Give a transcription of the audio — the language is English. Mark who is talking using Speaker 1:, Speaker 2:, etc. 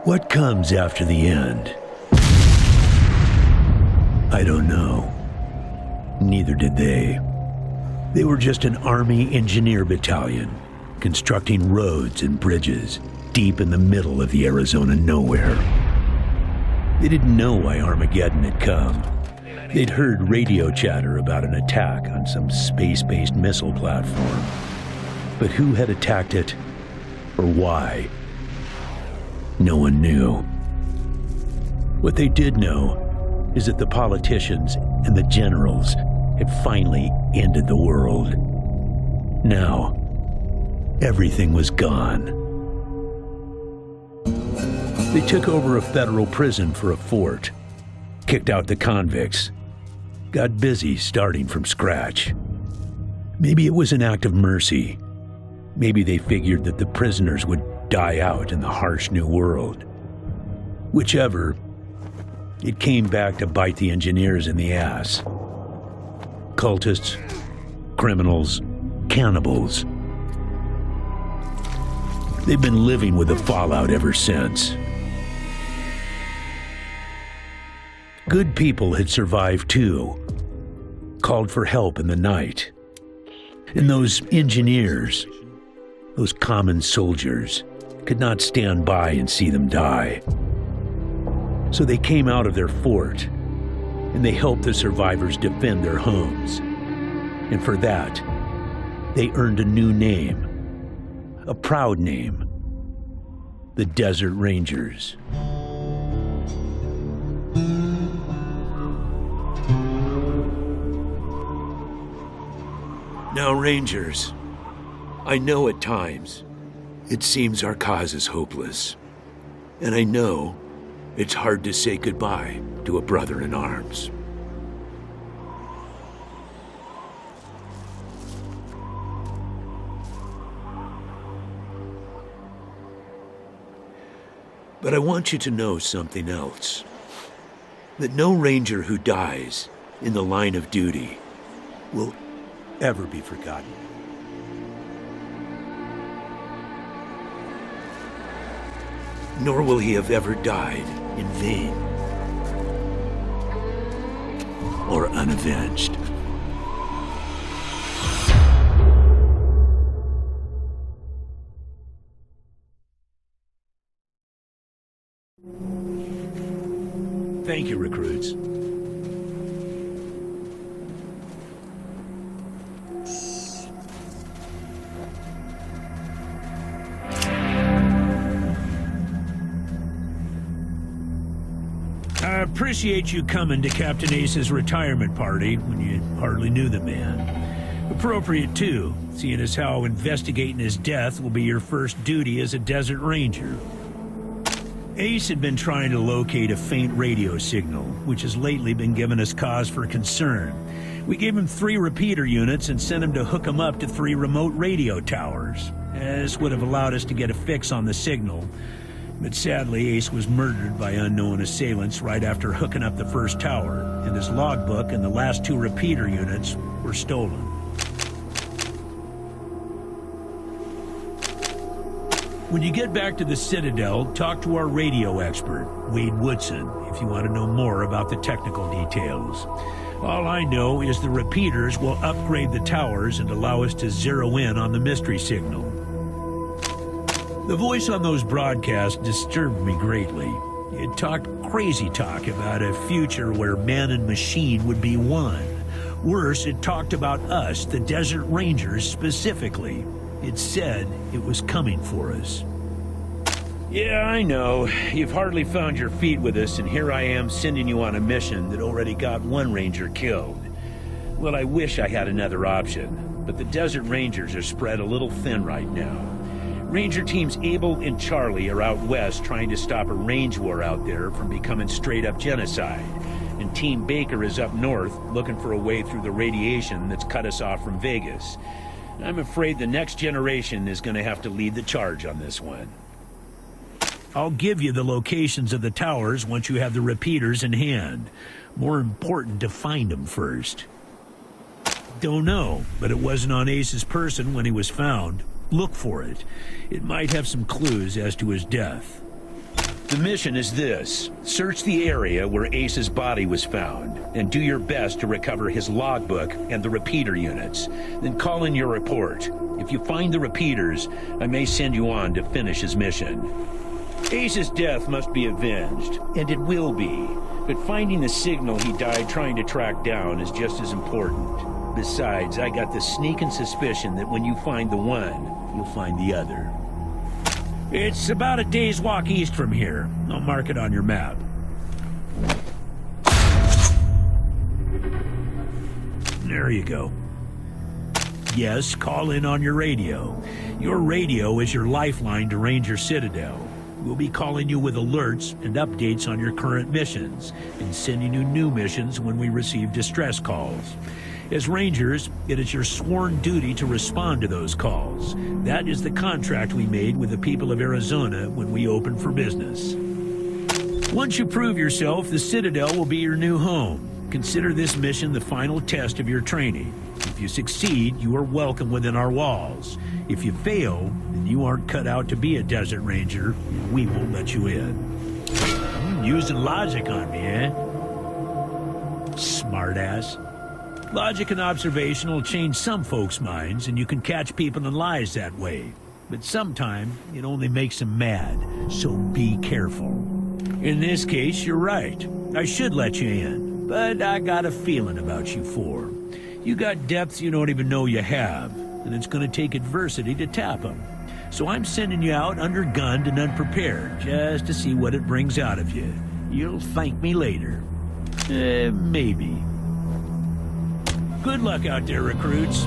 Speaker 1: What comes after the end? I don't know. Neither did they. They were just an Army engineer battalion, constructing roads and bridges deep in the middle of the Arizona nowhere. They didn't know why Armageddon had come. They'd heard radio chatter about an attack on some space-based missile platform. But who had attacked it, or why? No one knew. What they did know is that the politicians and the generals had finally ended the world. Now, everything was gone. They took over a federal prison for a fort, kicked out the convicts, got busy starting from scratch. Maybe it was an act of mercy. Maybe they figured that the prisoners would die out in the harsh new world. Whichever, it came back to bite the engineers in the ass. Cultists, criminals, cannibals. They've been living with the fallout ever since. Good people had survived too, called for help in the night. And those engineers, those common soldiers, could not stand by and see them die. So they came out of their fort, and they helped the survivors defend their homes. And for that, they earned a new name, a proud name, the Desert Rangers. Now, Rangers, I know at times it seems our cause is hopeless, and I know it's hard to say goodbye to a brother in arms. But I want you to know something else, that no Ranger who dies in the line of duty will ever be forgotten. Nor will he have ever died in vain or unavenged. Thank you, recruits. I appreciate you coming to Captain Ace's retirement party when you hardly knew the man. Appropriate, too, seeing as how investigating his death will be your first duty as a Desert Ranger. Ace had been trying to locate a faint radio signal, which has lately been giving us cause for concern. We gave him 3 repeater units and sent him to hook them up to 3 remote radio towers. This would have allowed us to get a fix on the signal. But sadly, Ace was murdered by unknown assailants right after hooking up the first tower, and his logbook and the last 2 repeater units were stolen. When you get back to the Citadel, talk to our radio expert, Wade Woodson, if you want to know more about the technical details. All I know is the repeaters will upgrade the towers and allow us to zero in on the mystery signal. The voice on those broadcasts disturbed me greatly. It talked crazy talk about a future where man and machine would be one. Worse, it talked about us, the Desert Rangers, specifically. It said it was coming for us. Yeah, I know. You've hardly found your feet with us, and here I am sending you on a mission that already got 1 Ranger killed. Well, I wish I had another option, but the Desert Rangers are spread a little thin right now. Ranger Teams Abel and Charlie are out west trying to stop a range war out there from becoming straight-up genocide. And Team Baker is up north looking for a way through the radiation that's cut us off from Vegas. I'm afraid the next generation is going to have to lead the charge on this one. I'll give you the locations of the towers once you have the repeaters in hand. More important to find them first. Don't know, but it wasn't on Ace's person when he was found. Look for it. It might have some clues as to his death. The mission is this. Search the area where Ace's body was found, and do your best to recover his logbook and the repeater units. Then call in your report. If you find the repeaters, I may send you on to finish his mission. Ace's death must be avenged, and it will be. But finding the signal he died trying to track down is just as important. Besides, I got the sneaking suspicion that when you find the one, you'll find the other. It's about a day's walk east from here. I'll mark it on your map. There you go. Yes, call in on your radio. Your radio is your lifeline to Ranger Citadel. We'll be calling you with alerts and updates on your current missions, and sending you new missions when we receive distress calls. As Rangers, it is your sworn duty to respond to those calls. That is the contract we made with the people of Arizona when we opened for business. Once you prove yourself, the Citadel will be your new home. Consider this mission the final test of your training. If you succeed, you are welcome within our walls. If you fail, then you aren't cut out to be a Desert Ranger, and we won't let you in. Using logic on me, eh? Smartass. Logic and observation will change some folks' minds, and you can catch people in lies that way. But sometimes, it only makes them mad, so be careful. In this case, you're right. I should let you in, but I got a feeling about you four. You got depths you don't even know you have, and it's going to take adversity to tap them. So I'm sending you out undergunned and unprepared, just to see what it brings out of you. You'll thank me later. Maybe. Good luck out there, recruits.